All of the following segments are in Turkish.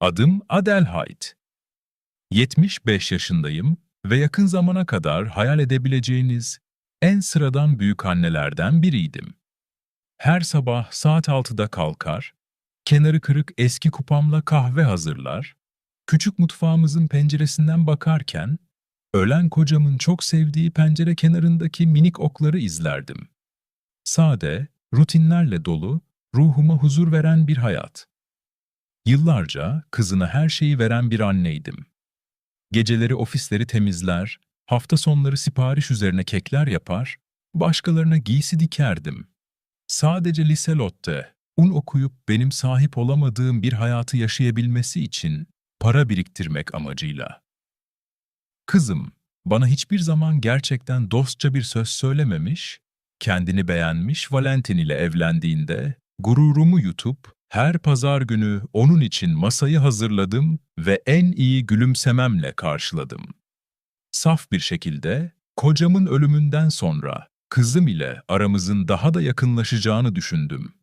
Adım Adelheid. 75 yaşındayım ve yakın zamana kadar hayal edebileceğiniz en sıradan büyükannelerden biriydim. Her sabah saat 6'da kalkar, kenarı kırık eski kupamla kahve hazırlar, küçük mutfağımızın penceresinden bakarken, ölen kocamın çok sevdiği pencere kenarındaki minik okları izlerdim. Sade, rutinlerle dolu, ruhuma huzur veren bir hayat. Yıllarca kızına her şeyi veren bir anneydim. Geceleri ofisleri temizler, hafta sonları sipariş üzerine kekler yapar, başkalarına giysi dikerdim. Sadece Liselotte, un okuyup benim sahip olamadığım bir hayatı yaşayabilmesi için para biriktirmek amacıyla. Kızım, bana hiçbir zaman gerçekten dostça bir söz söylememiş, kendini beğenmiş Valentin ile evlendiğinde gururumu yutup her pazar günü onun için masayı hazırladım ve en iyi gülümsememle karşıladım. Saf bir şekilde kocamın ölümünden sonra kızım ile aramızın daha da yakınlaşacağını düşündüm.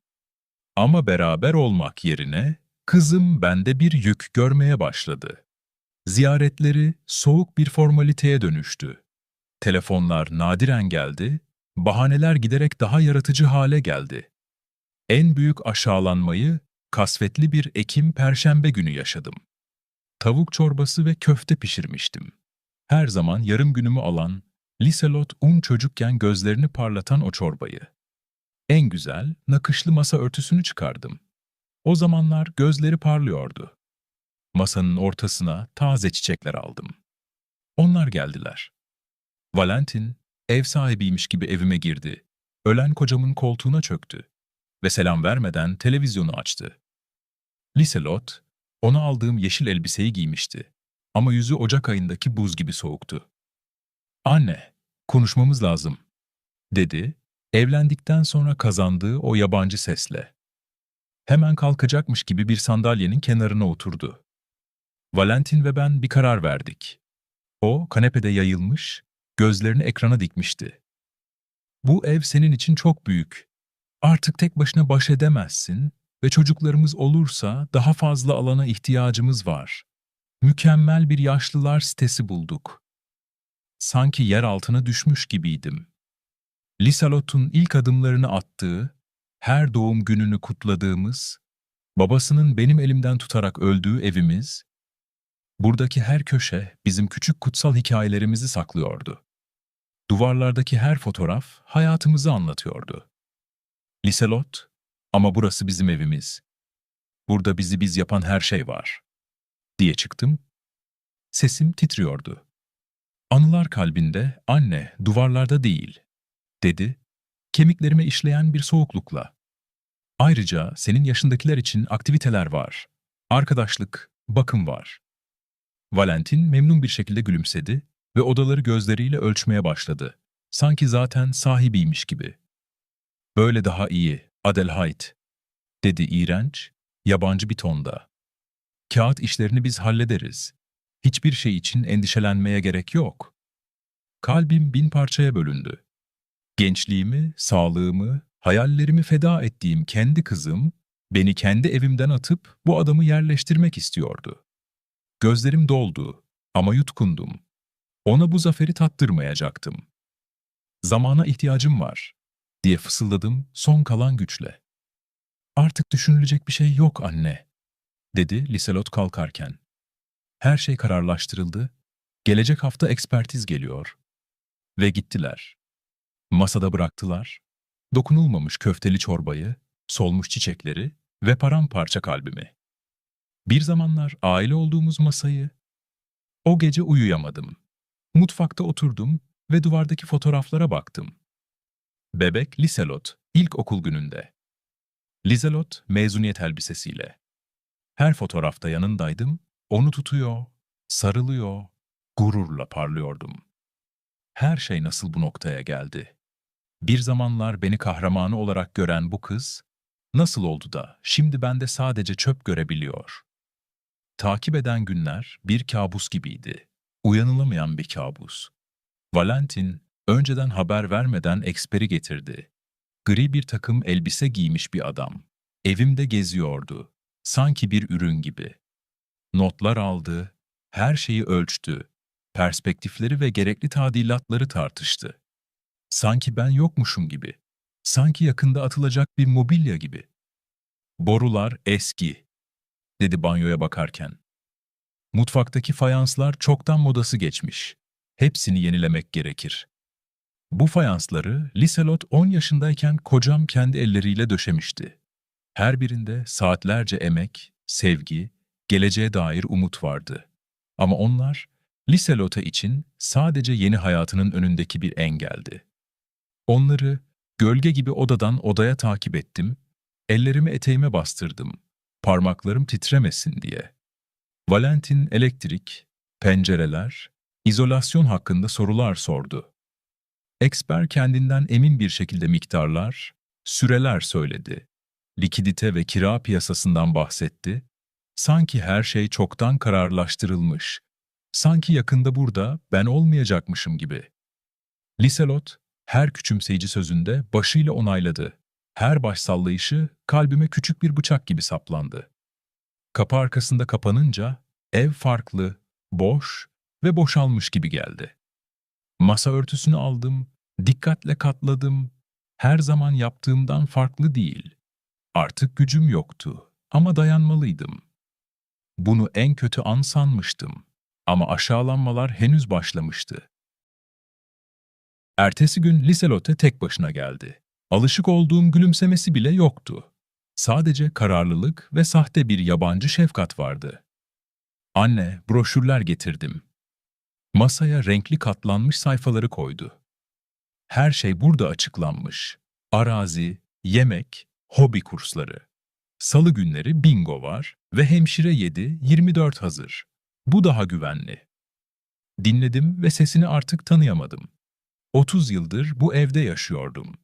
Ama beraber olmak yerine kızım bende bir yük görmeye başladı. Ziyaretleri soğuk bir formaliteye dönüştü. Telefonlar nadiren geldi, bahaneler giderek daha yaratıcı hale geldi. En büyük aşağılanmayı kasvetli bir Ekim Perşembe günü yaşadım. Tavuk çorbası ve köfte pişirmiştim. Her zaman yarım günümü alan, Liselot un çocukken gözlerini parlatan o çorbayı. En güzel, nakışlı masa örtüsünü çıkardım. O zamanlar gözleri parlıyordu. Masanın ortasına taze çiçekler aldım. Onlar geldiler. Valentin, ev sahibiymiş gibi evime girdi. Ölen kocamın koltuğuna çöktü ve selam vermeden televizyonu açtı. Liselot, ona aldığım yeşil elbiseyi giymişti. Ama yüzü Ocak ayındaki buz gibi soğuktu. "Anne, konuşmamız lazım," dedi, evlendikten sonra kazandığı o yabancı sesle. Hemen kalkacakmış gibi bir sandalyenin kenarına oturdu. Valentin ve ben bir karar verdik. O, kanepede yayılmış, gözlerini ekrana dikmişti. "Bu ev senin için çok büyük. Artık tek başına baş edemezsin ve çocuklarımız olursa daha fazla alana ihtiyacımız var. Mükemmel bir yaşlılar sitesi bulduk." Sanki yer altına düşmüş gibiydim. Liselot'un ilk adımlarını attığı, her doğum gününü kutladığımız, babasının benim elimden tutarak öldüğü evimiz, buradaki her köşe bizim küçük kutsal hikayelerimizi saklıyordu. Duvarlardaki her fotoğraf hayatımızı anlatıyordu. Liselot, "Ama burası bizim evimiz. Burada bizi biz yapan her şey var," diye çıktım. Sesim titriyordu. "Anılar kalbinde, anne, duvarlarda değil," dedi, kemiklerime işleyen bir soğuklukla. "Ayrıca senin yaşındakiler için aktiviteler var. Arkadaşlık, bakım var." Valentin memnun bir şekilde gülümsedi ve odaları gözleriyle ölçmeye başladı. Sanki zaten sahibiymiş gibi. "Böyle daha iyi, Adelheid," dedi iğrenç, yabancı bir tonda. "Kağıt işlerini biz hallederiz. Hiçbir şey için endişelenmeye gerek yok." Kalbim bin parçaya bölündü. Gençliğimi, sağlığımı, hayallerimi feda ettiğim kendi kızım, beni kendi evimden atıp bu adamı yerleştirmek istiyordu. Gözlerim doldu ama yutkundum. Ona bu zaferi tattırmayacaktım. "Zamana ihtiyacım var," diye fısıldadım son kalan güçle. "Artık düşünülecek bir şey yok anne," dedi Liselot kalkarken. "Her şey kararlaştırıldı, gelecek hafta ekspertiz geliyor." Ve gittiler. Masada bıraktılar, dokunulmamış köfteli çorbayı, solmuş çiçekleri ve paramparça kalbimi. Bir zamanlar aile olduğumuz masayı, o gece uyuyamadım. Mutfakta oturdum ve duvardaki fotoğraflara baktım. Bebek Liselot, ilkokul gününde. Liselot mezuniyet elbisesiyle. Her fotoğrafta yanındaydım, onu tutuyor, sarılıyor, gururla parlıyordum. Her şey nasıl bu noktaya geldi? Bir zamanlar beni kahramanı olarak gören bu kız, nasıl oldu da şimdi bende sadece çöp görebiliyor? Takip eden günler bir kabus gibiydi. Uyanılamayan bir kabus. Valentin, önceden haber vermeden eksperi getirdi. Gri bir takım elbise giymiş bir adam. Evimde geziyordu. Sanki bir ürün gibi. Notlar aldı, her şeyi ölçtü, perspektifleri ve gerekli tadilatları tartıştı. Sanki ben yokmuşum gibi, sanki yakında atılacak bir mobilya gibi. Borular eski, dedi banyoya bakarken. Mutfaktaki fayanslar çoktan modası geçmiş. Hepsini yenilemek gerekir. Bu fayansları Liselot 10 yaşındayken kocam kendi elleriyle döşemişti. Her birinde saatlerce emek, sevgi, geleceğe dair umut vardı. Ama onlar, Liselot'a için sadece yeni hayatının önündeki bir engeldi. Onları gölge gibi odadan odaya takip ettim, ellerimi eteğime bastırdım, parmaklarım titremesin diye. Valentin elektrik, pencereler, izolasyon hakkında sorular sordu. Eksper kendinden emin bir şekilde miktarlar, süreler söyledi. Likidite ve kira piyasasından bahsetti. Sanki her şey çoktan kararlaştırılmış. Sanki yakında burada ben olmayacakmışım gibi. Liselot her küçümseyici sözünde başıyla onayladı. Her baş sallayışı kalbime küçük bir bıçak gibi saplandı. Kapı arkasında kapanınca ev farklı, boş ve boşalmış gibi geldi. Masa örtüsünü aldım, dikkatle katladım. Her zaman yaptığımdan farklı değil. Artık gücüm yoktu ama dayanmalıydım. Bunu en kötü an sanmıştım. Ama aşağılanmalar henüz başlamıştı. Ertesi gün Liselotte tek başına geldi. Alışık olduğum gülümsemesi bile yoktu. Sadece kararlılık ve sahte bir yabancı şefkat vardı. Anne, broşürler getirdim. Masaya renkli katlanmış sayfaları koydu. Her şey burada açıklanmış. Arazi, yemek, hobi kursları. Salı günleri bingo var ve hemşire 7-24 hazır. Bu daha güvenli. Dinledim ve sesini artık tanıyamadım. 30 yıldır bu evde yaşıyordum.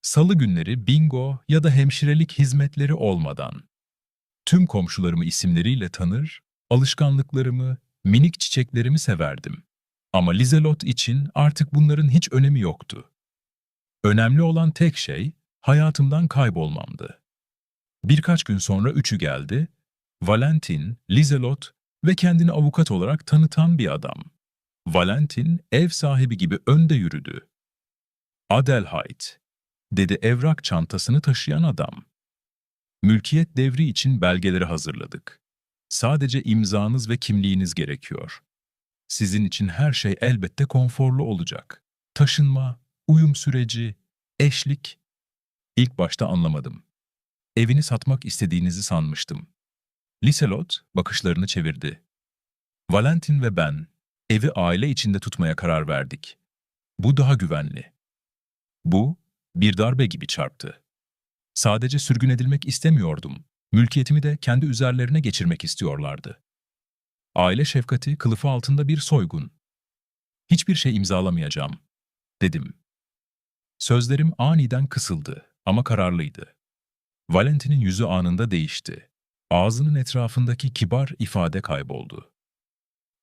Salı günleri bingo ya da hemşirelik hizmetleri olmadan. Tüm komşularımı isimleriyle tanır, alışkanlıklarımı, minik çiçeklerimi severdim. Ama Lizelot için artık bunların hiç önemi yoktu. Önemli olan tek şey hayatımdan kaybolmamdı. Birkaç gün sonra üçü geldi. Valentin, Lizelot ve kendini avukat olarak tanıtan bir adam. Valentin ev sahibi gibi önde yürüdü. Adelheid, dedi evrak çantasını taşıyan adam. Mülkiyet devri için belgeleri hazırladık. Sadece imzanız ve kimliğiniz gerekiyor. Sizin için her şey elbette konforlu olacak. Taşınma, uyum süreci, eşlik. İlk başta anlamadım. Evini satmak istediğinizi sanmıştım. Liselot bakışlarını çevirdi. Valentin ve ben evi aile içinde tutmaya karar verdik. Bu daha güvenli. Bu bir darbe gibi çarptı. Sadece sürgün edilmek istemiyordum. Mülkiyetimi de kendi üzerlerine geçirmek istiyorlardı. Aile şefkati kılıfı altında bir soygun. Hiçbir şey imzalamayacağım, dedim. Sözlerim aniden kısıldı ama kararlıydı. Valentin'in yüzü anında değişti. Ağzının etrafındaki kibar ifade kayboldu.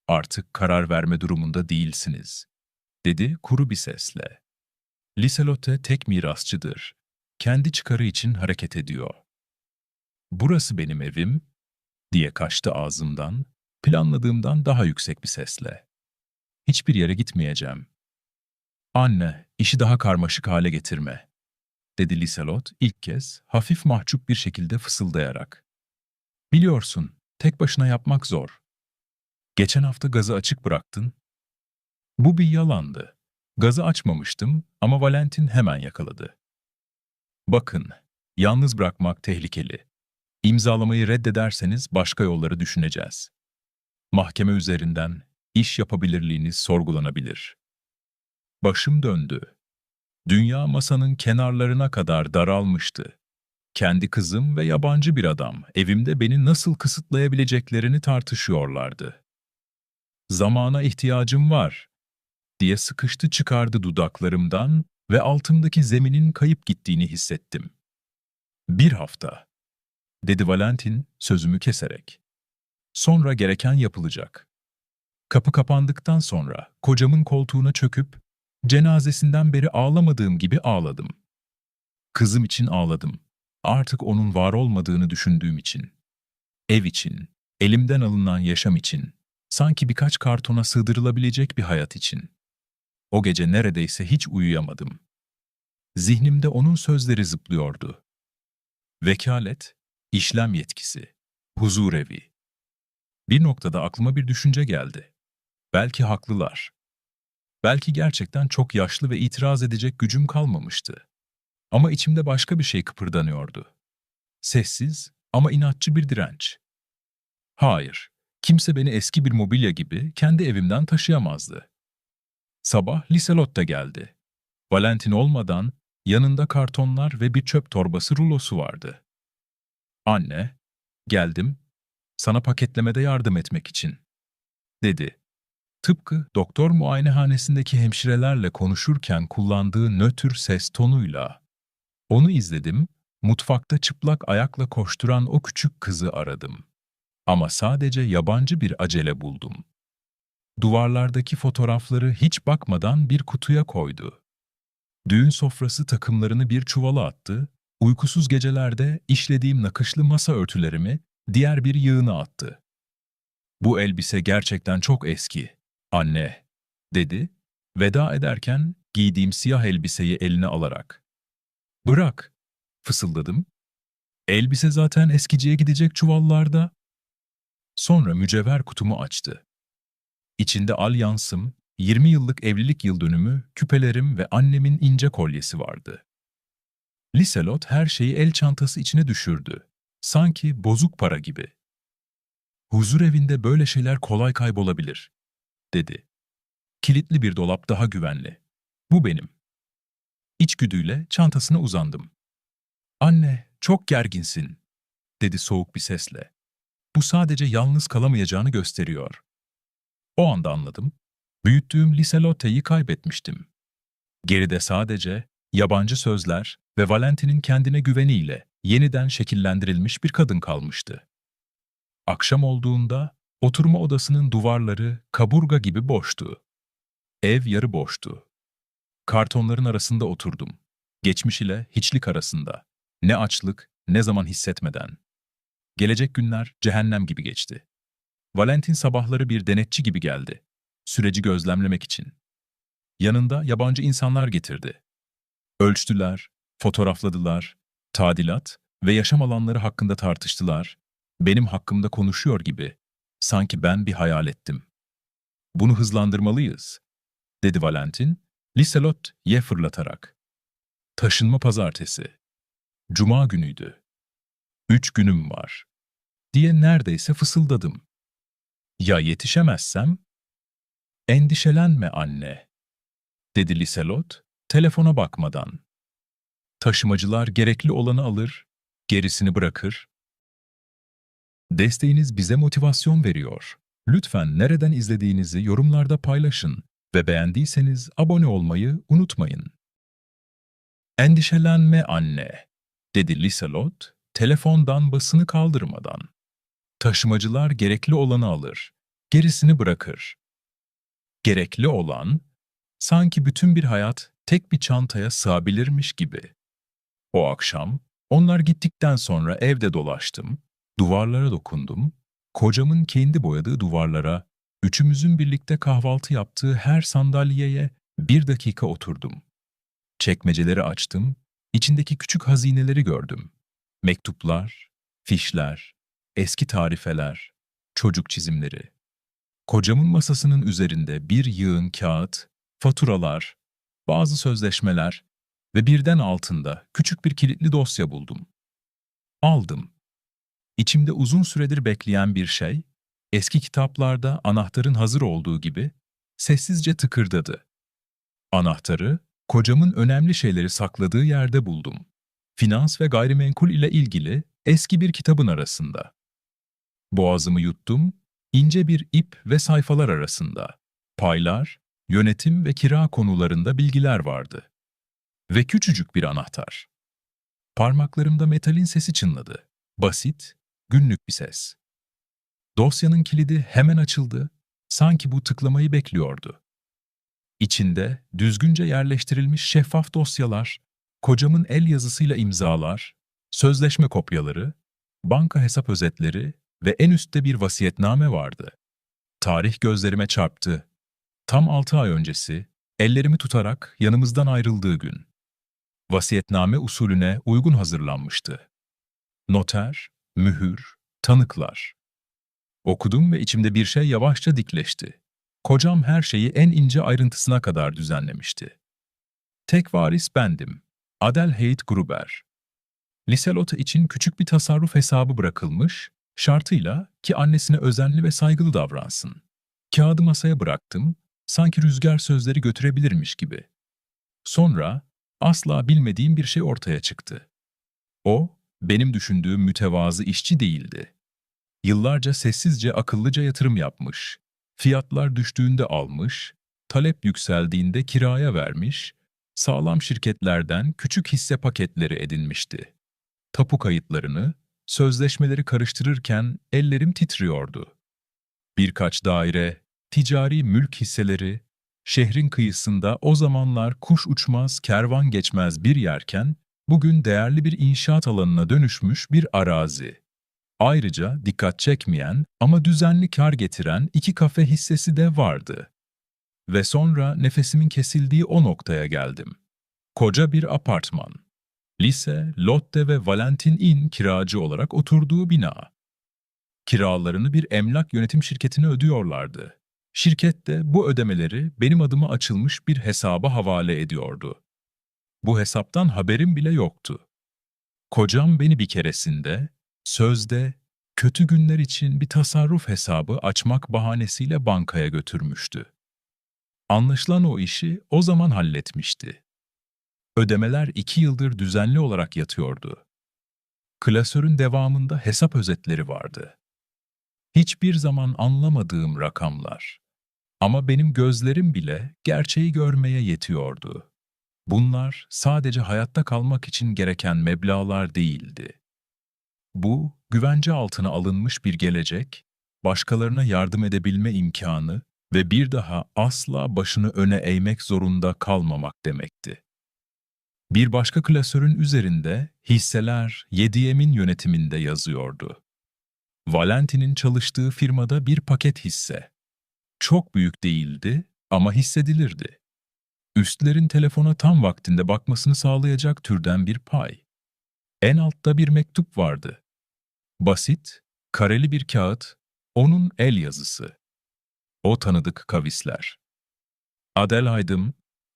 Artık karar verme durumunda değilsiniz, dedi kuru bir sesle. Liselotte tek mirasçıdır. Kendi çıkarı için hareket ediyor. Burası benim evim, diye kaçtı ağzımdan, planladığımdan daha yüksek bir sesle. Hiçbir yere gitmeyeceğim. Anne, işi daha karmaşık hale getirme, dedi Liselot ilk kez hafif mahcup bir şekilde fısıldayarak. Biliyorsun, tek başına yapmak zor. Geçen hafta gazı açık bıraktın. Bu bir yalandı. Gazı açmamıştım ama Valentin hemen yakaladı. Bakın, yalnız bırakmak tehlikeli. İmzalamayı reddederseniz başka yolları düşüneceğiz. Mahkeme üzerinden iş yapabilirliğiniz sorgulanabilir. Başım döndü. Dünya masanın kenarlarına kadar daralmıştı. Kendi kızım ve yabancı bir adam evimde beni nasıl kısıtlayabileceklerini tartışıyorlardı. Zamana ihtiyacım var, diye sıkıştı çıkardı dudaklarımdan ve altımdaki zeminin kayıp gittiğini hissettim. Bir hafta, dedi Valentin sözümü keserek. Sonra gereken yapılacak. Kapı kapandıktan sonra kocamın koltuğuna çöküp cenazesinden beri ağlamadığım gibi ağladım. Kızım için ağladım. Artık onun var olmadığını düşündüğüm için. Ev için, Elimden alınan yaşam için, sanki birkaç kartona sığdırılabilecek bir hayat için. O gece neredeyse hiç uyuyamadım. Zihnimde onun sözleri zıplıyordu. Vekalet, işlem yetkisi, huzurevi. Bir noktada aklıma bir düşünce geldi. Belki haklılar. Belki gerçekten çok yaşlı ve itiraz edecek gücüm kalmamıştı. Ama içimde başka bir şey kıpırdanıyordu. Sessiz ama inatçı bir direnç. Hayır, kimse beni eski bir mobilya gibi kendi evimden taşıyamazdı. Sabah Liselot geldi. Valentin olmadan yanında kartonlar ve bir çöp torbası rulosu vardı. Anne, geldim, sana paketlemede yardım etmek için, dedi. Tıpkı doktor muayenehanesindeki hemşirelerle konuşurken kullandığı nötr ses tonuyla. Onu izledim, mutfakta çıplak ayakla koşturan o küçük kızı aradım. Ama sadece yabancı bir acele buldum. Duvarlardaki fotoğrafları hiç bakmadan bir kutuya koydu. Düğün sofrası takımlarını bir çuvala attı, uykusuz gecelerde işlediğim nakışlı masa örtülerimi diğer bir yığına attı. "Bu elbise gerçekten çok eski, anne," dedi, veda ederken giydiğim siyah elbiseyi eline alarak. "Bırak," fısıldadım. "Elbise zaten eskiciye gidecek çuvallarda." Sonra mücevher kutumu açtı. İçinde alyansım, 20 yıllık evlilik yıldönümü, küpelerim ve annemin ince kolyesi vardı. Liselot her şeyi el çantası içine düşürdü. Sanki bozuk para gibi. "Huzur evinde böyle şeyler kolay kaybolabilir," dedi. "Kilitli bir dolap daha güvenli. Bu benim." İçgüdüyle çantasına uzandım. "Anne, çok gerginsin," dedi soğuk bir sesle. "Bu sadece yalnız kalamayacağını gösteriyor." O anda anladım. Büyüttüğüm Liselotte'yi kaybetmiştim. Geride sadece yabancı sözler ve Valentin'in kendine güveniyle yeniden şekillendirilmiş bir kadın kalmıştı. Akşam olduğunda oturma odasının duvarları kaburga gibi boştu. Ev yarı boştu. Kartonların arasında oturdum. Geçmiş ile hiçlik arasında. Ne açlık, ne zaman hissetmeden. Gelecek günler cehennem gibi geçti. Valentin sabahları bir denetçi gibi geldi. Süreci gözlemlemek için. Yanında yabancı insanlar getirdi. Ölçtüler, fotoğrafladılar, tadilat ve yaşam alanları hakkında tartıştılar. Benim hakkımda konuşuyor gibi. Sanki ben bir hayal ettim. "Bunu hızlandırmalıyız," dedi Valentin, Liselot'ye fırlatarak. "Taşınma pazartesi. Cuma günüydü. 3 günüm var," diye neredeyse fısıldadım. "Ya yetişemezsem?" "Endişelenme anne," dedi Liselot, telefona bakmadan. "Taşımacılar gerekli olanı alır, gerisini bırakır." Desteğiniz bize motivasyon veriyor. Lütfen nereden izlediğinizi yorumlarda paylaşın ve beğendiyseniz abone olmayı unutmayın. "Endişelenme anne," dedi Liselot, telefondan basını kaldırmadan. "Taşımacılar gerekli olanı alır, gerisini bırakır." Gerekli olan, sanki bütün bir hayat tek bir çantaya sığabilirmiş gibi. O akşam, onlar gittikten sonra evde dolaştım, duvarlara dokundum, kocamın kendi boyadığı duvarlara, üçümüzün birlikte kahvaltı yaptığı her sandalyeye 1 dakika oturdum. Çekmeceleri açtım, içindeki küçük hazineleri gördüm. Mektuplar, fişler, eski tarifeler, çocuk çizimleri. Kocamın masasının üzerinde bir yığın kağıt, faturalar, bazı sözleşmeler ve birden altında küçük bir kilitli dosya buldum. Aldım. İçimde uzun süredir bekleyen bir şey, eski kitaplarda anahtarın hazır olduğu gibi sessizce tıkırdadı. Anahtarı, kocamın önemli şeyleri sakladığı yerde buldum. Finans ve gayrimenkul ile ilgili eski bir kitabın arasında. Boğazımı yuttum, ince bir ip ve sayfalar arasında. Paylar, yönetim ve kira konularında bilgiler vardı. Ve küçücük bir anahtar. Parmaklarımda metalin sesi çınladı. Basit, günlük bir ses. Dosyanın kilidi hemen açıldı, sanki bu tıklamayı bekliyordu. İçinde düzgünce yerleştirilmiş şeffaf dosyalar, kocamın el yazısıyla imzalar, sözleşme kopyaları, banka hesap özetleri ve en üstte bir vasiyetname vardı. Tarih gözlerime çarptı. Tam 6 ay öncesi, ellerimi tutarak yanımızdan ayrıldığı gün. Vasiyetname usulüne uygun hazırlanmıştı. Noter, mühür, tanıklar. Okudum ve içimde bir şey yavaşça dikleşti. Kocam her şeyi en ince ayrıntısına kadar düzenlemişti. Tek varis bendim. Adelheid Gruber. Liselot için küçük bir tasarruf hesabı bırakılmış, şartıyla ki annesine özenli ve saygılı davransın. Kağıdı masaya bıraktım, sanki rüzgar sözleri götürebilirmiş gibi. Sonra asla bilmediğim bir şey ortaya çıktı. O, benim düşündüğüm mütevazı işçi değildi. Yıllarca sessizce akıllıca yatırım yapmış, fiyatlar düştüğünde almış, talep yükseldiğinde kiraya vermiş, sağlam şirketlerden küçük hisse paketleri edinmişti. Tapu kayıtlarını, sözleşmeleri karıştırırken ellerim titriyordu. Birkaç daire, ticari mülk hisseleri, şehrin kıyısında o zamanlar kuş uçmaz, kervan geçmez bir yerken, bugün değerli bir inşaat alanına dönüşmüş bir arazi. Ayrıca dikkat çekmeyen ama düzenli kar getiren 2 kafe hissesi de vardı. Ve sonra nefesimin kesildiği o noktaya geldim. Koca bir apartman. Lise, Lotte ve Valentin Inn kiracı olarak oturduğu bina. Kiralarını bir emlak yönetim şirketine ödüyorlardı. Şirket de bu ödemeleri benim adıma açılmış bir hesaba havale ediyordu. Bu hesaptan haberim bile yoktu. Kocam beni bir keresinde, sözde, kötü günler için bir tasarruf hesabı açmak bahanesiyle bankaya götürmüştü. Anlaşılan o işi o zaman halletmişti. Ödemeler 2 yıldır düzenli olarak yatıyordu. Klasörün devamında hesap özetleri vardı. Hiçbir zaman anlamadığım rakamlar. Ama benim gözlerim bile gerçeği görmeye yetiyordu. Bunlar sadece hayatta kalmak için gereken meblağlar değildi. Bu, güvence altına alınmış bir gelecek, başkalarına yardım edebilme imkanı ve bir daha asla başını öne eğmek zorunda kalmamak demekti. Bir başka klasörün üzerinde hisseler 7M'in yönetiminde yazıyordu. Valentin'in çalıştığı firmada bir paket hisse. Çok büyük değildi ama hissedilirdi. Üstlerin telefona tam vaktinde bakmasını sağlayacak türden bir pay. En altta bir mektup vardı. Basit, kareli bir kağıt, onun el yazısı. O tanıdık kavisler. Adelaide'ım,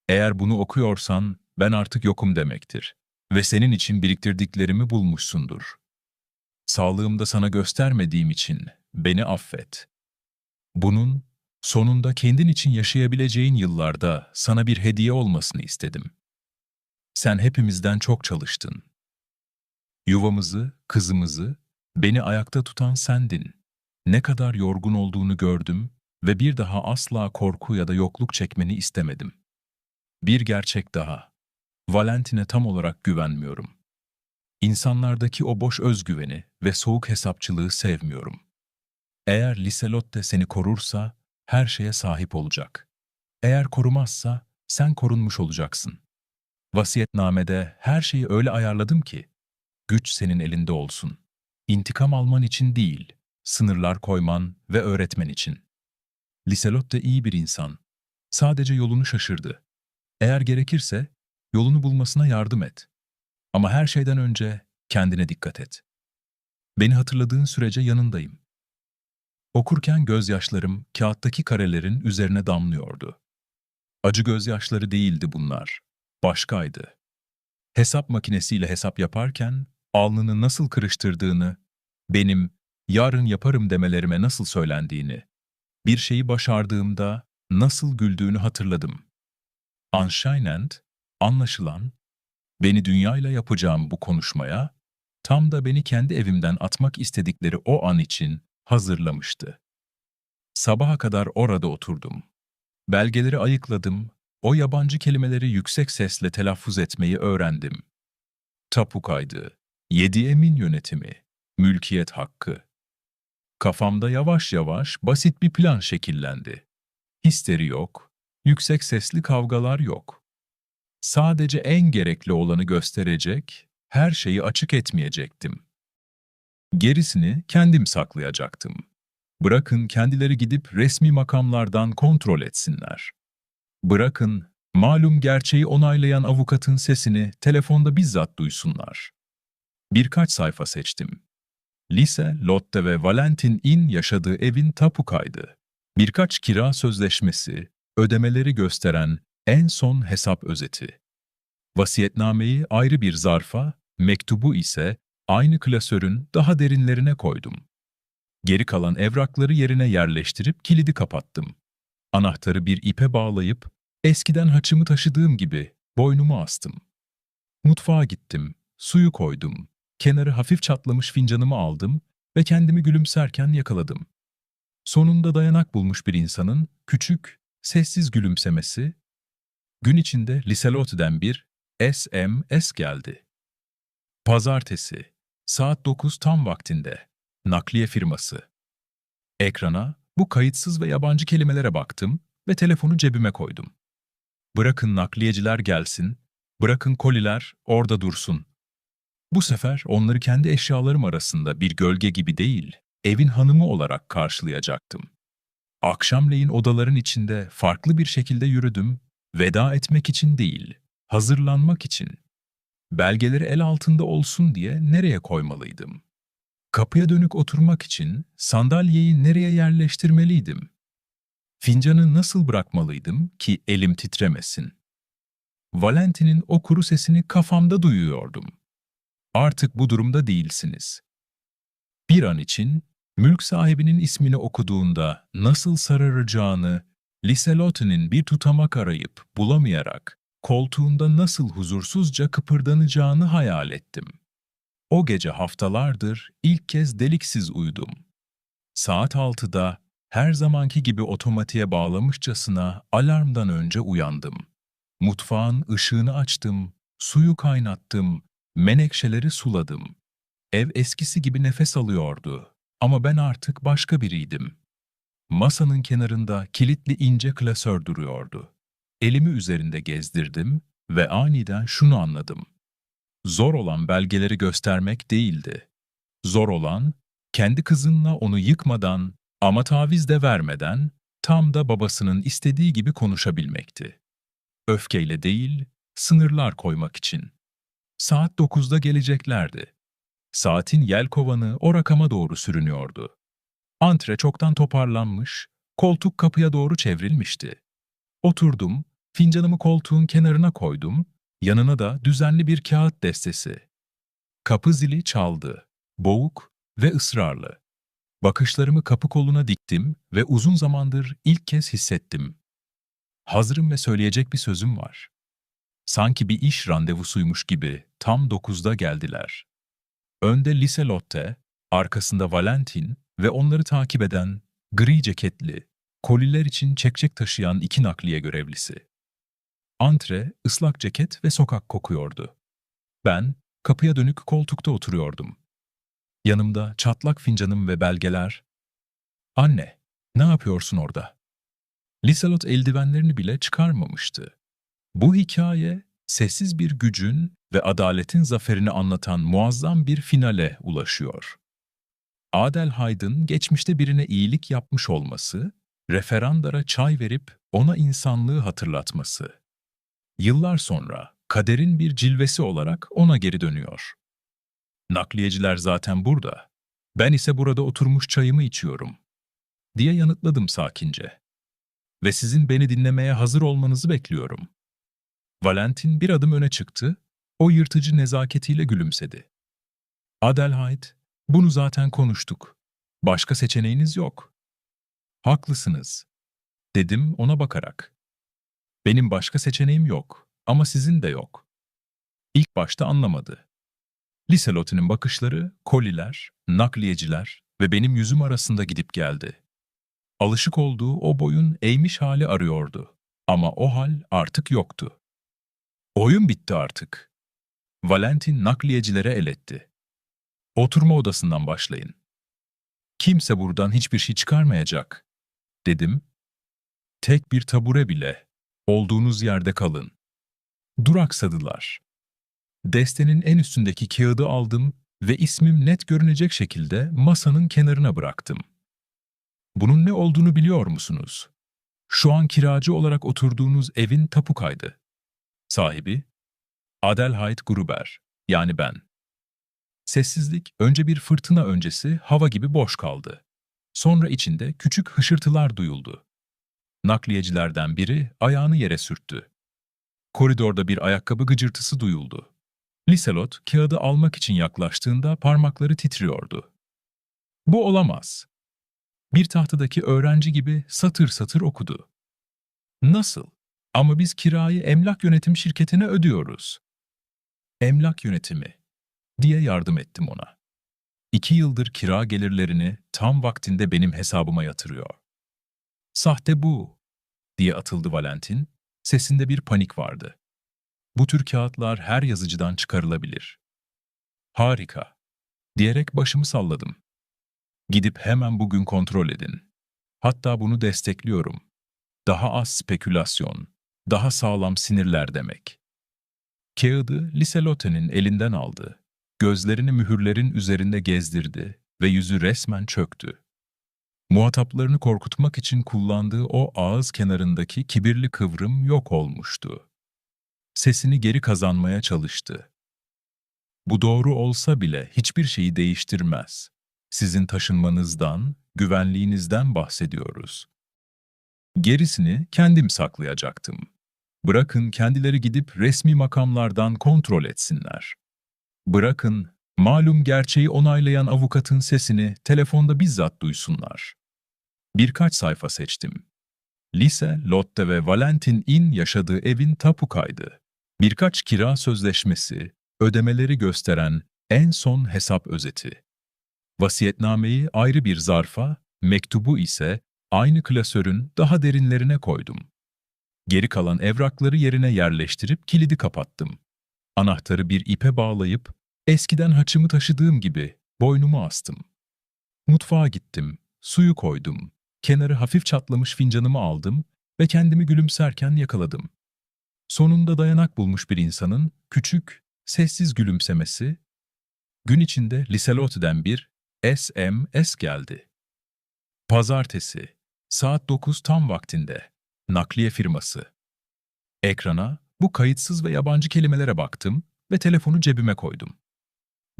eğer bunu okuyorsan ben artık yokum demektir ve senin için biriktirdiklerimi bulmuşsundur. Sağlığımda sana göstermediğim için beni affet. Bunun sonunda kendin için yaşayabileceğin yıllarda sana bir hediye olmasını istedim. Sen hepimizden çok çalıştın. Yuvamızı, kızımızı, beni ayakta tutan sendin. Ne kadar yorgun olduğunu gördüm ve bir daha asla korku ya da yokluk çekmeni istemedim. Bir gerçek daha. Valentin'e tam olarak güvenmiyorum. İnsanlardaki o boş özgüveni ve soğuk hesapçılığı sevmiyorum. Eğer Liselot de seni korursa her şeye sahip olacak. Eğer korumazsa sen korunmuş olacaksın. Vasiyetnamede her şeyi öyle ayarladım ki güç senin elinde olsun. İntikam alman için değil, sınırlar koyman ve öğretmen için. Liselot de iyi bir insan. Sadece yolunu şaşırdı. Eğer gerekirse yolunu bulmasına yardım et. Ama her şeyden önce kendine dikkat et. Beni hatırladığın sürece yanındayım. Okurken gözyaşlarım kağıttaki karelerin üzerine damlıyordu. Acı gözyaşları değildi bunlar. Başkaydı. Hesap makinesiyle hesap yaparken alnını nasıl kırıştırdığını, benim yarın yaparım demelerime nasıl söylendiğini, bir şeyi başardığımda nasıl güldüğünü hatırladım. Anscheinend, anlaşılan, beni dünyayla yapacağım bu konuşmaya, tam da beni kendi evimden atmak istedikleri o an için hazırlamıştı. Sabaha kadar orada oturdum. Belgeleri ayıkladım, o yabancı kelimeleri yüksek sesle telaffuz etmeyi öğrendim. Tapu kaydı, 7M'in yönetimi, mülkiyet hakkı. Kafamda yavaş yavaş basit bir plan şekillendi. Histeri yok, yüksek sesli kavgalar yok. Sadece en gerekli olanı gösterecek, her şeyi açık etmeyecektim. Gerisini kendim saklayacaktım. Bırakın kendileri gidip resmi makamlardan kontrol etsinler. Bırakın malum gerçeği onaylayan avukatın sesini telefonda bizzat duysunlar. Birkaç sayfa seçtim. Lise, Lotte ve Valentin'in yaşadığı evin tapu kaydı. Birkaç kira sözleşmesi, ödemeleri gösteren en son hesap özeti. Vasiyetnameyi ayrı bir zarfa, mektubu ise aynı klasörün daha derinlerine koydum. Geri kalan evrakları yerine yerleştirip kilidi kapattım. Anahtarı bir ipe bağlayıp eskiden haçımı taşıdığım gibi boynuma astım. Mutfağa gittim, suyu koydum. Kenarı hafif çatlamış fincanımı aldım ve kendimi gülümserken yakaladım. Sonunda dayanak bulmuş bir insanın küçük, sessiz gülümsemesi, gün içinde Liselotte'den bir SMS geldi. Pazartesi, saat 9 tam vaktinde. Nakliye firması. Ekrana bu kayıtsız ve yabancı kelimelere baktım ve telefonu cebime koydum. Bırakın nakliyeciler gelsin, bırakın koliler orada dursun. Bu sefer onları kendi eşyalarım arasında bir gölge gibi değil, evin hanımı olarak karşılayacaktım. Akşamleyin odaların içinde farklı bir şekilde yürüdüm, veda etmek için değil, hazırlanmak için. Belgeleri el altında olsun diye nereye koymalıydım? Kapıya dönük oturmak için sandalyeyi nereye yerleştirmeliydim? Fincanı nasıl bırakmalıydım ki elim titremesin? Valentin'in o kuru sesini kafamda duyuyordum. Artık bu durumda değilsiniz. Bir an için mülk sahibinin ismini okuduğunda nasıl sararacağını, Liselotte'nin bir tutamak arayıp bulamayarak koltuğunda nasıl huzursuzca kıpırdanacağını hayal ettim. O gece haftalardır ilk kez deliksiz uyudum. Saat 6'da her zamanki gibi otomatiğe bağlamışçasına alarmdan önce uyandım. Mutfağın ışığını açtım, suyu kaynattım, menekşeleri suladım. Ev eskisi gibi nefes alıyordu ama ben artık başka biriydim. Masanın kenarında kilitli ince klasör duruyordu. Elimi üzerinde gezdirdim ve aniden şunu anladım. Zor olan belgeleri göstermek değildi. Zor olan, kendi kızınla onu yıkmadan ama taviz de vermeden tam da babasının istediği gibi konuşabilmekti. Öfkeyle değil, sınırlar koymak için. Saat 9'da geleceklerdi. Saatin yelkovanı o rakama doğru sürünüyordu. Antre çoktan toparlanmış, koltuk kapıya doğru çevrilmişti. Oturdum, fincanımı koltuğun kenarına koydum, yanına da düzenli bir kağıt destesi. Kapı zili çaldı, boğuk ve ısrarlı. Bakışlarımı kapı koluna diktim ve uzun zamandır ilk kez hissettim. Hazırım ve söyleyecek bir sözüm var. Sanki bir iş randevusuymuş gibi tam 9'da geldiler. Önde Liselotte, arkasında Valentin ve onları takip eden gri ceketli, koliler için çekçek taşıyan 2 nakliye görevlisi. Antre, ıslak ceket ve sokak kokuyordu. Ben, kapıya dönük koltukta oturuyordum. Yanımda çatlak fincanım ve belgeler. "Anne, ne yapıyorsun orada?" Liselot eldivenlerini bile çıkarmamıştı. Bu hikaye, sessiz bir gücün ve adaletin zaferini anlatan muazzam bir finale ulaşıyor. Adelheid'in geçmişte birine iyilik yapmış olması, referandara çay verip ona insanlığı hatırlatması. Yıllar sonra kaderin bir cilvesi olarak ona geri dönüyor. "Nakliyeciler zaten burada. Ben ise burada oturmuş çayımı içiyorum," diye yanıtladım sakince. "Ve sizin beni dinlemeye hazır olmanızı bekliyorum." Valentin bir adım öne çıktı, o yırtıcı nezaketiyle gülümsedi. "Adelheid, bunu zaten konuştuk. Başka seçeneğiniz yok." "Haklısınız," dedim ona bakarak. "Benim başka seçeneğim yok ama sizin de yok." İlk başta anlamadı. Liselotte'nin bakışları, koliler, nakliyeciler ve benim yüzüm arasında gidip geldi. Alışık olduğu o boyun eğmiş hali arıyordu. Ama o hal artık yoktu. "Oyun bitti artık." Valentin nakliyecilere el etti. "Oturma odasından başlayın. Kimse buradan hiçbir şey çıkarmayacak," dedim. "Tek bir tabure bile. Olduğunuz yerde kalın." Duraksadılar. Destenin en üstündeki kağıdı aldım ve ismim net görünecek şekilde masanın kenarına bıraktım. Bunun ne olduğunu biliyor musunuz? Şu an kiracı olarak oturduğunuz evin tapu kaydı. Sahibi, Adelheid Gruber, yani ben. Sessizlik önce bir fırtına öncesi hava gibi boş kaldı. Sonra içinde küçük hışırtılar duyuldu. Nakliyecilerden biri ayağını yere sürttü. Koridorda bir ayakkabı gıcırtısı duyuldu. Liselot kağıdı almak için yaklaştığında parmakları titriyordu. Bu olamaz. Bir tahtadaki öğrenci gibi satır satır okudu. Nasıl? Ama biz kirayı emlak yönetim şirketine ödüyoruz. Emlak yönetimi, diye yardım ettim ona. 2 yıldır kira gelirlerini tam vaktinde benim hesabıma yatırıyor. Sahte bu, diye atıldı Valentin. Sesinde bir panik vardı. Bu tür kağıtlar her yazıcıdan çıkarılabilir. Harika, diyerek başımı salladım. Gidip hemen bugün kontrol edin. Hatta bunu destekliyorum. Daha az spekülasyon, daha sağlam sinirler demek. Kağıdı Liselotte'nin elinden aldı. Gözlerini mühürlerin üzerinde gezdirdi ve yüzü resmen çöktü. Muhataplarını korkutmak için kullandığı o ağız kenarındaki kibirli kıvrım yok olmuştu. Sesini geri kazanmaya çalıştı. Bu doğru olsa bile hiçbir şeyi değiştirmez. Sizin taşınmanızdan, güvenliğinizden bahsediyoruz. Gerisini kendim saklayacaktım. Bırakın kendileri gidip resmi makamlardan kontrol etsinler. Bırakın, malum gerçeği onaylayan avukatın sesini telefonda bizzat duysunlar. Birkaç sayfa seçtim. Lise, Lotte ve Valentin In yaşadığı evin tapu kaydı. Birkaç kira sözleşmesi, ödemeleri gösteren en son hesap özeti. Vasiyetnameyi ayrı bir zarfa, mektubu ise aynı klasörün daha derinlerine koydum. Geri kalan evrakları yerine yerleştirip kilidi kapattım. Anahtarı bir ipe bağlayıp eskiden haçımı taşıdığım gibi boynuma astım. Mutfağa gittim, suyu koydum, kenarı hafif çatlamış fincanımı aldım ve kendimi gülümserken yakaladım. Sonunda dayanak bulmuş bir insanın küçük, sessiz gülümsemesi, gün içinde Liselotte'den bir SMS geldi. Pazartesi, saat 9 tam vaktinde, nakliye firması. Ekrana bu kayıtsız ve yabancı kelimelere baktım ve telefonu cebime koydum.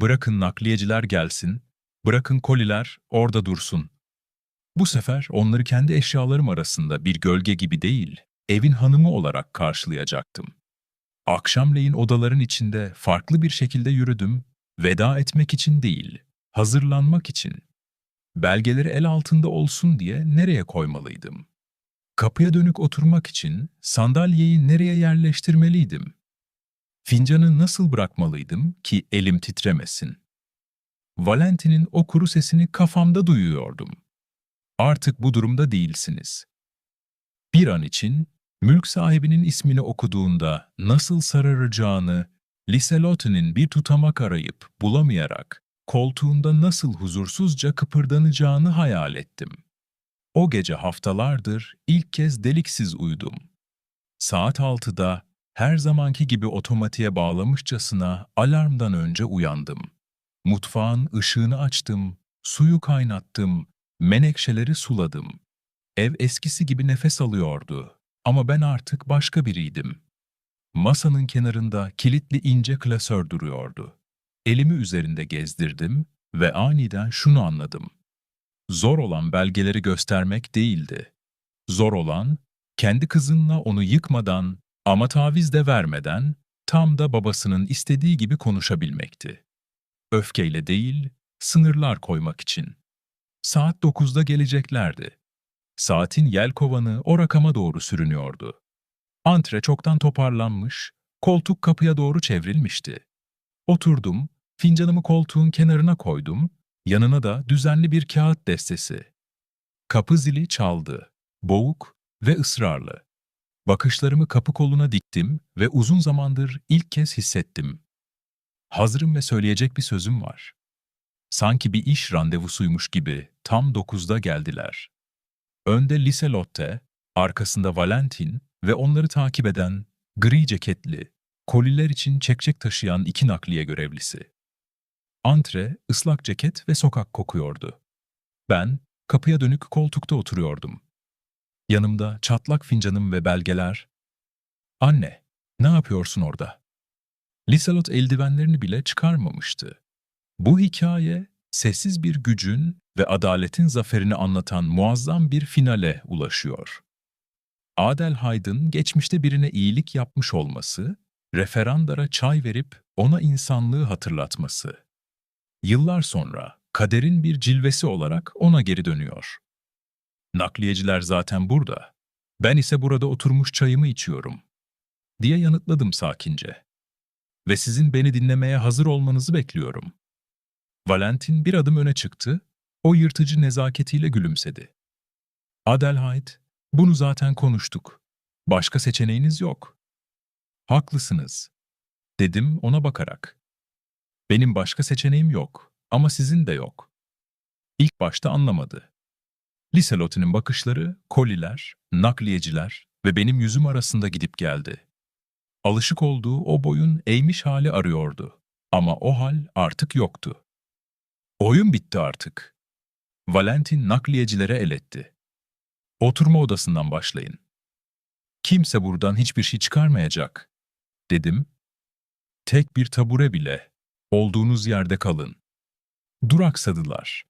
Bırakın nakliyeciler gelsin, bırakın koliler orada dursun. Bu sefer onları kendi eşyalarım arasında bir gölge gibi değil, evin hanımı olarak karşılayacaktım. Akşamleyin odaların içinde farklı bir şekilde yürüdüm, veda etmek için değil, hazırlanmak için. Belgeleri el altında olsun diye nereye koymalıydım? Kapıya dönük oturmak için sandalyeyi nereye yerleştirmeliydim? Fincanı nasıl bırakmalıydım ki elim titremesin? Valentin'in o kuru sesini kafamda duyuyordum. Artık bu durumda değilsiniz. Bir an için mülk sahibinin ismini okuduğunda nasıl sararacağını, Liselotte'nin bir tutamak arayıp bulamayarak koltuğunda nasıl huzursuzca kıpırdanacağını hayal ettim. O gece haftalardır ilk kez deliksiz uyudum. Saat 6'da her zamanki gibi otomatiğe bağlamışçasına alarmdan önce uyandım. Mutfağın ışığını açtım, suyu kaynattım, menekşeleri suladım. Ev eskisi gibi nefes alıyordu ama ben artık başka biriydim. Masanın kenarında kilitli ince klasör duruyordu. Elimi üzerinde gezdirdim ve aniden şunu anladım. Zor olan belgeleri göstermek değildi. Zor olan, kendi kızınla onu yıkmadan ama taviz de vermeden tam da babasının istediği gibi konuşabilmekti. Öfkeyle değil, sınırlar koymak için. Saat 9'da geleceklerdi. Saatin yelkovanı o rakama doğru sürünüyordu. Antre çoktan toparlanmış, koltuk kapıya doğru çevrilmişti. Oturdum, fincanımı koltuğun kenarına koydum, yanına da düzenli bir kağıt destesi. Kapı zili çaldı, boğuk ve ısrarlı. Bakışlarımı kapı koluna diktim ve uzun zamandır ilk kez hissettim. Hazırım ve söyleyecek bir sözüm var. Sanki bir iş randevusuymuş gibi tam 9'da geldiler. Önde Liselotte, arkasında Valentin ve onları takip eden gri ceketli, koliler için çekçek taşıyan 2 nakliye görevlisi. Antre, ıslak ceket ve sokak kokuyordu. Ben, kapıya dönük koltukta oturuyordum. Yanımda çatlak fincanım ve belgeler. "Anne, ne yapıyorsun orada?" Liselot eldivenlerini bile çıkarmamıştı. Bu hikaye, sessiz bir gücün ve adaletin zaferini anlatan muazzam bir finale ulaşıyor. Adelheid'in geçmişte birine iyilik yapmış olması, referandara çay verip ona insanlığı hatırlatması. Yıllar sonra kaderin bir cilvesi olarak ona geri dönüyor. "Nakliyeciler zaten burada. Ben ise burada oturmuş çayımı içiyorum," diye yanıtladım sakince. "Ve sizin beni dinlemeye hazır olmanızı bekliyorum." Valentin bir adım öne çıktı, o yırtıcı nezaketiyle gülümsedi. "Adelheid, bunu zaten konuştuk. Başka seçeneğiniz yok." "Haklısınız," dedim ona bakarak. "Benim başka seçeneğim yok ama sizin de yok." İlk başta anlamadı. Liselot'un bakışları, koliler, nakliyeciler ve benim yüzüm arasında gidip geldi. Alışık olduğu o boyun eğmiş hali arıyordu. Ama o hal artık yoktu. "Oyun bitti artık." Valentin nakliyecilere el etti. "Oturma odasından başlayın. Kimse buradan hiçbir şey çıkarmayacak," dedim. "Tek bir tabure bile. Olduğunuz yerde kalın." Duraksadılar.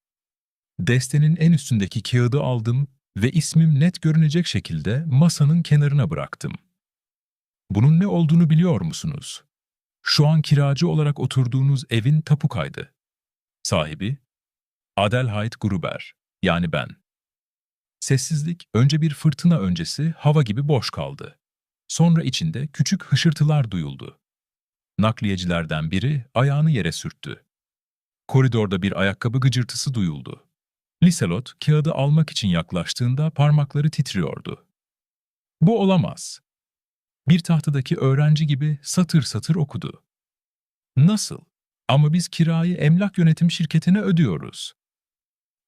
Destenin en üstündeki kağıdı aldım ve ismim net görünecek şekilde masanın kenarına bıraktım. "Bunun ne olduğunu biliyor musunuz? Şu an kiracı olarak oturduğunuz evin tapu kaydı. Sahibi, Adelheid Gruber, yani ben." Sessizlik önce bir fırtına öncesi hava gibi boş kaldı. Sonra içinde küçük hışırtılar duyuldu. Nakliyecilerden biri ayağını yere sürttü. Koridorda bir ayakkabı gıcırtısı duyuldu. Liselot kağıdı almak için yaklaştığında parmakları titriyordu. "Bu olamaz." Bir tahtadaki öğrenci gibi satır satır okudu. "Nasıl? Ama biz kirayı emlak yönetim şirketine ödüyoruz."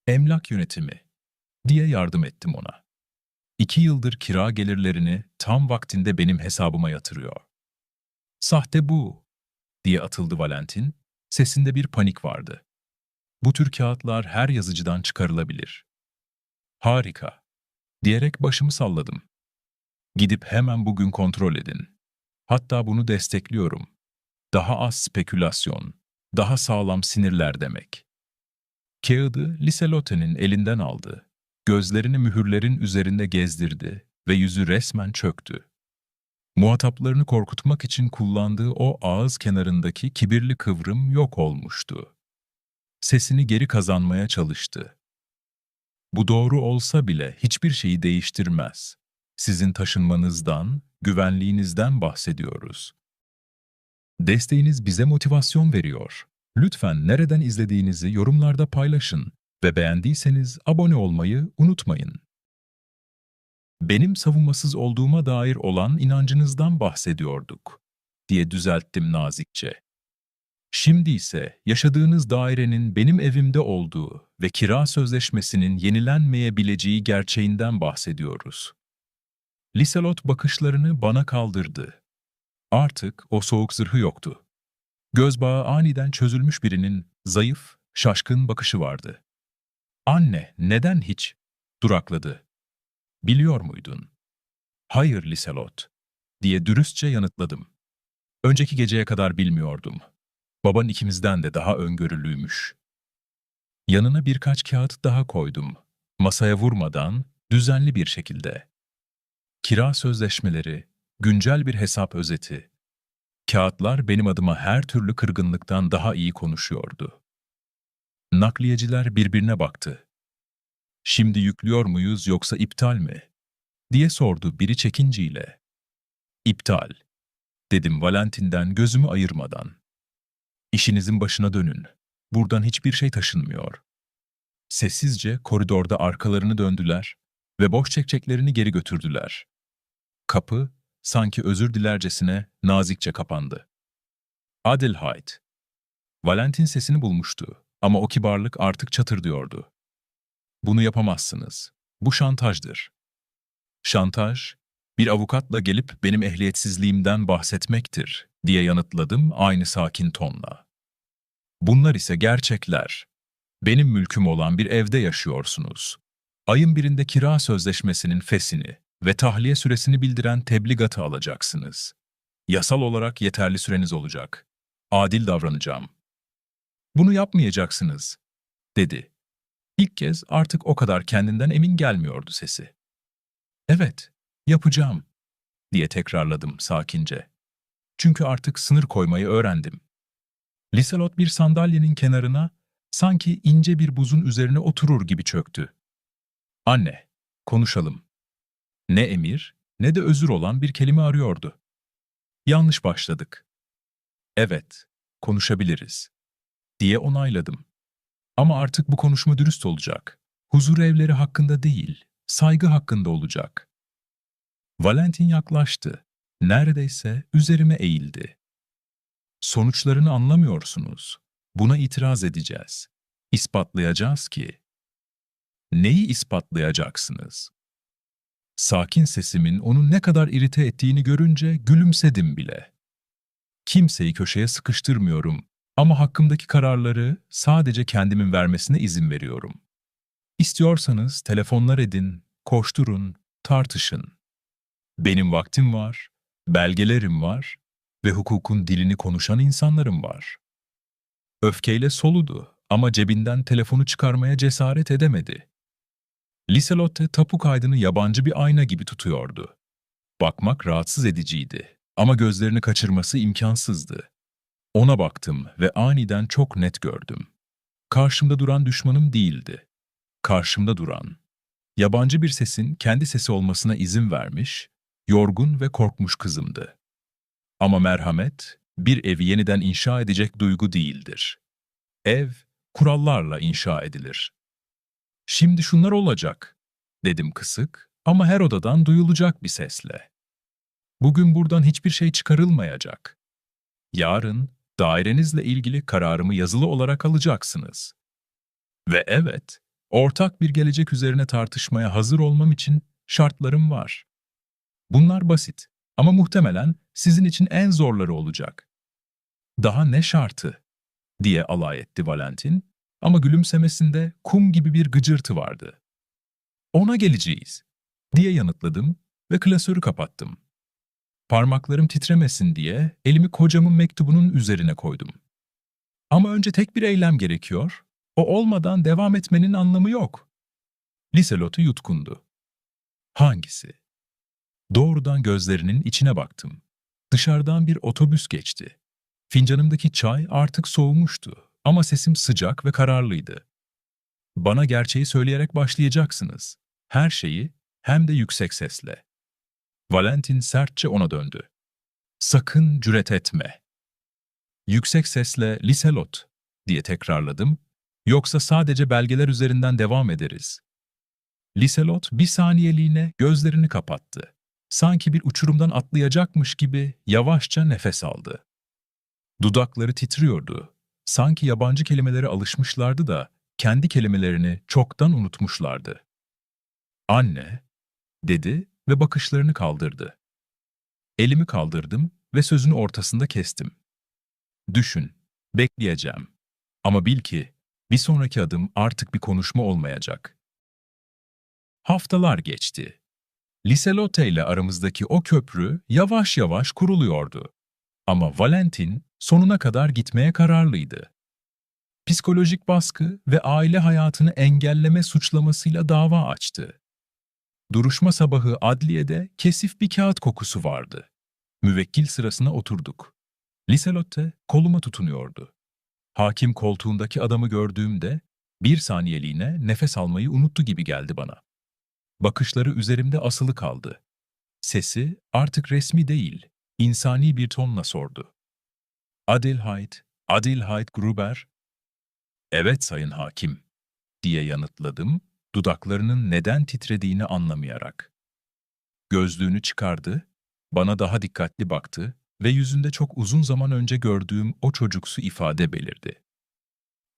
"Emlak yönetimi," diye yardım ettim ona. 2 yıldır kira gelirlerini tam vaktinde benim hesabıma yatırıyor." "Sahte bu," diye atıldı Valentin. Sesinde bir panik vardı. "Bu tür kağıtlar her yazıcıdan çıkarılabilir." "Harika," diyerek başımı salladım. "Gidip hemen bugün kontrol edin. Hatta bunu destekliyorum. Daha az spekülasyon, daha sağlam sinirler demek." Kağıdı Liselotte'nin elinden aldı. Gözlerini mühürlerin üzerinde gezdirdi ve yüzü resmen çöktü. Muhataplarını korkutmak için kullandığı o ağız kenarındaki kibirli kıvrım yok olmuştu. Sesini geri kazanmaya çalıştı. "Bu doğru olsa bile hiçbir şeyi değiştirmez. Sizin taşınmanızdan, güvenliğinizden bahsediyoruz. Desteğiniz bize motivasyon veriyor. Lütfen nereden izlediğinizi yorumlarda paylaşın ve beğendiyseniz abone olmayı unutmayın." "Benim savunmasız olduğuma dair olan inancınızdan bahsediyorduk," diye düzelttim nazikçe. "Şimdi ise yaşadığınız dairenin benim evimde olduğu ve kira sözleşmesinin yenilenmeyebileceği gerçeğinden bahsediyoruz." Liselot bakışlarını bana kaldırdı. Artık o soğuk zırhı yoktu. Göz bağı aniden çözülmüş birinin zayıf, şaşkın bakışı vardı. "Anne, neden hiç?" durakladı. "Biliyor muydun?" "Hayır Liselot," diye dürüstçe yanıtladım. "Önceki geceye kadar bilmiyordum. Baban ikimizden de daha öngörülüymüş." Yanına birkaç kağıt daha koydum. Masaya vurmadan, düzenli bir şekilde. Kira sözleşmeleri, güncel bir hesap özeti. Kağıtlar benim adıma her türlü kırgınlıktan daha iyi konuşuyordu. Nakliyeciler birbirine baktı. "Şimdi yüklüyor muyuz yoksa iptal mi?" diye sordu biri çekinciyle. "İptal," dedim Valentin'den gözümü ayırmadan. "İşinizin başına dönün. Buradan hiçbir şey taşınmıyor." Sessizce koridorda arkalarını döndüler ve boş çekçeklerini geri götürdüler. Kapı sanki özür dilercesine nazikçe kapandı. "Adelheid." Valentin sesini bulmuştu ama o kibarlık artık çatırdıyordu. "Bunu yapamazsınız. Bu şantajdır." "Şantaj, bir avukatla gelip benim ehliyetsizliğimden bahsetmektir," diye yanıtladım aynı sakin tonla. Bunlar ise gerçekler. Benim mülküm olan bir evde yaşıyorsunuz. Ayın birinde kira sözleşmesinin fesini ve tahliye süresini bildiren tebligatı alacaksınız. Yasal olarak yeterli süreniz olacak. Adil davranacağım. Bunu yapmayacaksınız, dedi. İlk kez artık o kadar kendinden emin gelmiyordu sesi. Evet, yapacağım, diye tekrarladım sakince. Çünkü artık sınır koymayı öğrendim. Liselot bir sandalyenin kenarına, sanki ince bir buzun üzerine oturur gibi çöktü. Anne, konuşalım. Ne emir, ne de özür olan bir kelime arıyordu. Yanlış başladık. Evet, konuşabiliriz, diye onayladım. Ama artık bu konuşma dürüst olacak. Huzur evleri hakkında değil, saygı hakkında olacak. Valentin yaklaştı. Neredeyse üzerime eğildi. Sonuçlarını anlamıyorsunuz. Buna itiraz edeceğiz. İspatlayacağız ki. Neyi ispatlayacaksınız? Sakin sesimin onu ne kadar irite ettiğini görünce gülümsedim bile. Kimseyi köşeye sıkıştırmıyorum ama hakkımdaki kararları sadece kendimin vermesine izin veriyorum. İstiyorsanız telefonlar edin, koşturun, tartışın. Benim vaktim var, belgelerim var ve hukukun dilini konuşan insanlarım var. Öfkeyle soludu ama cebinden telefonu çıkarmaya cesaret edemedi. Liselotte tapu kaydını yabancı bir ayna gibi tutuyordu. Bakmak rahatsız ediciydi ama gözlerini kaçırması imkansızdı. Ona baktım ve aniden çok net gördüm. Karşımda duran düşmanım değildi. Karşımda duran, yabancı bir sesin kendi sesi olmasına izin vermiş, yorgun ve korkmuş kızımdı. Ama merhamet, bir evi yeniden inşa edecek duygu değildir. Ev, kurallarla inşa edilir. Şimdi şunlar olacak, dedim kısık ama her odadan duyulacak bir sesle. Bugün buradan hiçbir şey çıkarılmayacak. Yarın dairenizle ilgili kararımı yazılı olarak alacaksınız. Ve evet, ortak bir gelecek üzerine tartışmaya hazır olmam için şartlarım var. Bunlar basit ama muhtemelen sizin için en zorları olacak. Daha ne şartı? Diye alay etti Valentin ama gülümsemesinde kum gibi bir gıcırtı vardı. Ona geleceğiz, diye yanıtladım ve klasörü kapattım. Parmaklarım titremesin diye elimi kocamın mektubunun üzerine koydum. Ama önce tek bir eylem gerekiyor. O olmadan devam etmenin anlamı yok. Liselot'u yutkundu. Hangisi? Doğrudan gözlerinin içine baktım. Dışarıdan bir otobüs geçti. Fincanımdaki çay artık soğumuştu ama sesim sıcak ve kararlıydı. Bana gerçeği söyleyerek başlayacaksınız. Her şeyi hem de yüksek sesle. Valentin sertçe ona döndü. Sakın cüret etme. Yüksek sesle Liselot diye tekrarladım. Yoksa sadece belgeler üzerinden devam ederiz. Liselot bir saniyeliğine gözlerini kapattı. Sanki bir uçurumdan atlayacakmış gibi yavaşça nefes aldı. Dudakları titriyordu. Sanki yabancı kelimelere alışmışlardı da kendi kelimelerini çoktan unutmuşlardı. Anne, dedi ve bakışlarını kaldırdı. Elimi kaldırdım ve sözünü ortasında kestim. Düşün, bekleyeceğim. Ama bil ki bir sonraki adım artık bir konuşma olmayacak. Haftalar geçti. Liselotte ile aramızdaki o köprü yavaş yavaş kuruluyordu. Ama Valentin sonuna kadar gitmeye kararlıydı. Psikolojik baskı ve aile hayatını engelleme suçlamasıyla dava açtı. Duruşma sabahı adliyede kesif bir kağıt kokusu vardı. Müvekkil sırasına oturduk. Liselotte koluma tutunuyordu. Hakim koltuğundaki adamı gördüğümde bir saniyeliğine nefes almayı unuttu gibi geldi bana. Bakışları üzerimde asılı kaldı. Sesi artık resmi değil, insani bir tonla sordu. Adelheid Gruber? Evet sayın hakim, diye yanıtladım, dudaklarının neden titrediğini anlamayarak. Gözlüğünü çıkardı, bana daha dikkatli baktı ve yüzünde çok uzun zaman önce gördüğüm o çocuksu ifade belirdi.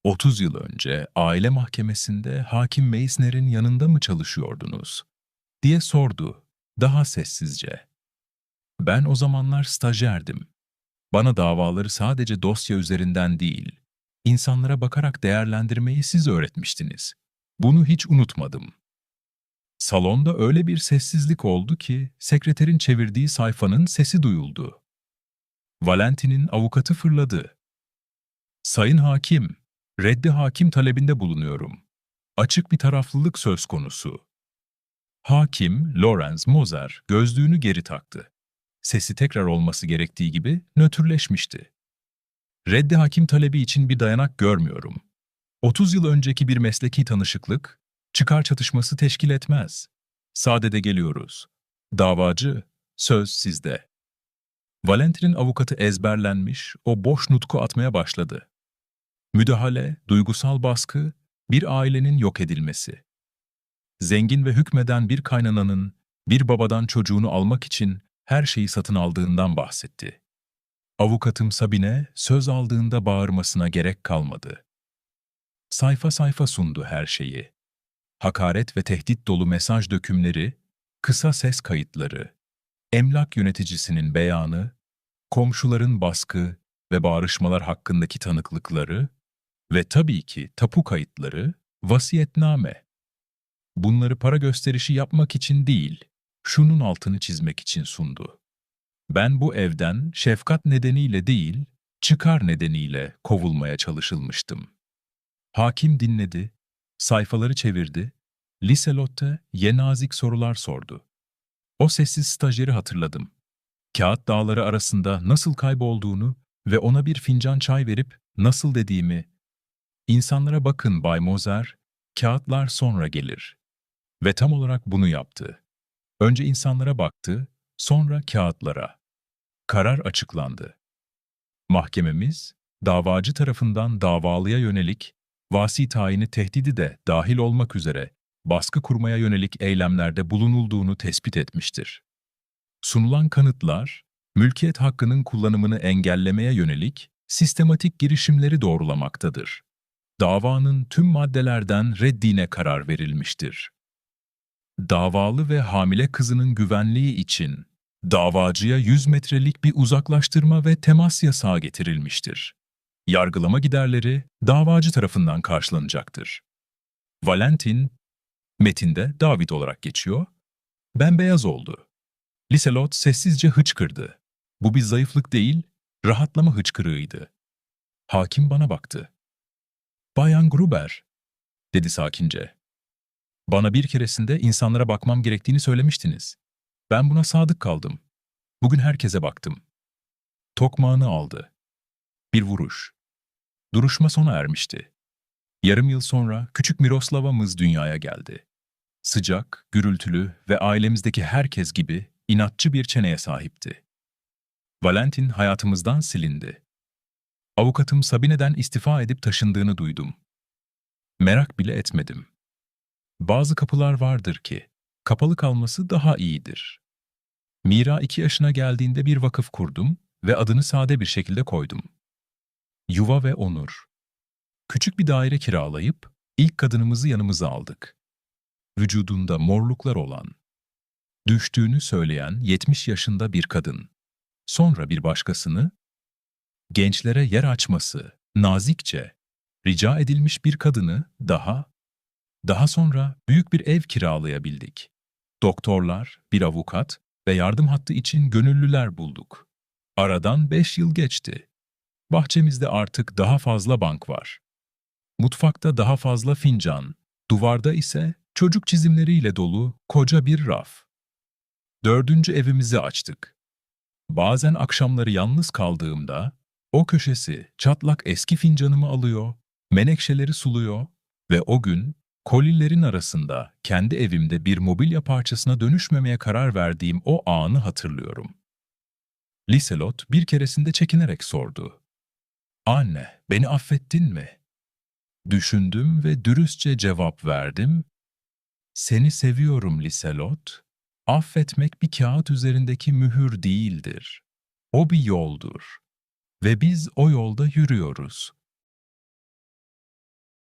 30 yıl önce aile mahkemesinde hakim Meissner'in yanında mı çalışıyordunuz? Diye sordu, daha sessizce. Ben o zamanlar stajyerdim. Bana davaları sadece dosya üzerinden değil, İnsanlara bakarak değerlendirmeyi siz öğretmiştiniz. Bunu hiç unutmadım. Salonda öyle bir sessizlik oldu ki sekreterin çevirdiği sayfanın sesi duyuldu. Valentin'in avukatı fırladı. Sayın hakim, reddi hakim talebinde bulunuyorum. Açık bir taraflılık söz konusu. Hakim, Lorenz Moser, gözlüğünü geri taktı. Sesi tekrar olması gerektiği gibi nötrleşmişti. Reddi hakim talebi için bir dayanak görmüyorum. 30 yıl önceki bir mesleki tanışıklık, çıkar çatışması teşkil etmez. Sadede geliyoruz. Davacı, söz sizde. Valentin'in avukatı ezberlenmiş, o boş nutku atmaya başladı. Müdahale, duygusal baskı, bir ailenin yok edilmesi. Zengin ve hükmeden bir kaynananın, bir babadan çocuğunu almak için her şeyi satın aldığından bahsetti. Avukatım Sabine, söz aldığında bağırmasına gerek kalmadı. Sayfa sayfa sundu her şeyi. Hakaret ve tehdit dolu mesaj dökümleri, kısa ses kayıtları, emlak yöneticisinin beyanı, komşuların baskı ve bağırışmalar hakkındaki tanıklıkları ve tabii ki tapu kayıtları, vasiyetname. Bunları para gösterişi yapmak için değil, şunun altını çizmek için sundu. Ben bu evden şefkat nedeniyle değil, çıkar nedeniyle kovulmaya çalışılmıştım. Hakim dinledi, sayfaları çevirdi, Liselotte nazik sorular sordu. O sessiz stajyeri hatırladım. Kağıt dağları arasında nasıl kaybolduğunu ve ona bir fincan çay verip nasıl dediğimi, "İnsanlara bakın Bay Moser, kağıtlar sonra gelir." Ve tam olarak bunu yaptı. Önce insanlara baktı, sonra kağıtlara. Karar açıklandı. Mahkememiz, davacı tarafından davalıya yönelik, vasi tayini tehdidi de dahil olmak üzere baskı kurmaya yönelik eylemlerde bulunulduğunu tespit etmiştir. Sunulan kanıtlar, mülkiyet hakkının kullanımını engellemeye yönelik sistematik girişimleri doğrulamaktadır. Davanın tüm maddelerden reddine karar verilmiştir. Davalı ve hamile kızının güvenliği için davacıya 100 metrelik bir uzaklaştırma ve temas yasağı getirilmiştir. Yargılama giderleri davacı tarafından karşılanacaktır. Valentin, metinde David olarak geçiyor, bembeyaz oldu. Liselot sessizce hıçkırdı. Bu bir zayıflık değil, rahatlama hıçkırığıydı. Hakim bana baktı. "Bayan Gruber," dedi sakince. "Bana bir keresinde insanlara bakmam gerektiğini söylemiştiniz. Ben buna sadık kaldım. Bugün herkese baktım." Tokmağını aldı. Bir vuruş. Duruşma sona ermişti. Yarım yıl sonra küçük Miroslava'mız dünyaya geldi. Sıcak, gürültülü ve ailemizdeki herkes gibi inatçı bir çeneye sahipti. Valentin hayatımızdan silindi. Avukatım Sabine'den istifa edip taşındığını duydum. Merak bile etmedim. Bazı kapılar vardır ki, kapalı kalması daha iyidir. Mira 2 yaşına geldiğinde bir vakıf kurdum ve adını sade bir şekilde koydum. Yuva ve Onur. Küçük bir daire kiralayıp ilk kadınımızı yanımıza aldık. Vücudunda morluklar olan, düştüğünü söyleyen 70 yaşında bir kadın. Sonra bir başkasını, gençlere yer açması, nazikçe, rica edilmiş bir kadını daha sonra büyük bir ev kiralayabildik. Doktorlar, bir avukat ve yardım hattı için gönüllüler bulduk. Aradan 5 yıl geçti. Bahçemizde artık daha fazla bank var. Mutfakta daha fazla fincan, duvarda ise çocuk çizimleriyle dolu koca bir raf. 4. evimizi açtık. Bazen akşamları yalnız kaldığımda, o köşesi çatlak eski fincanımı alıyor, menekşeleri suluyor ve o gün kolilerin arasında kendi evimde bir mobilya parçasına dönüşmemeye karar verdiğim o anı hatırlıyorum. Liselot bir keresinde çekinerek sordu. "Anne, beni affettin mi?" Düşündüm ve dürüstçe cevap verdim. "Seni seviyorum Liselot. Affetmek bir kağıt üzerindeki mühür değildir. O bir yoldur. Ve biz o yolda yürüyoruz.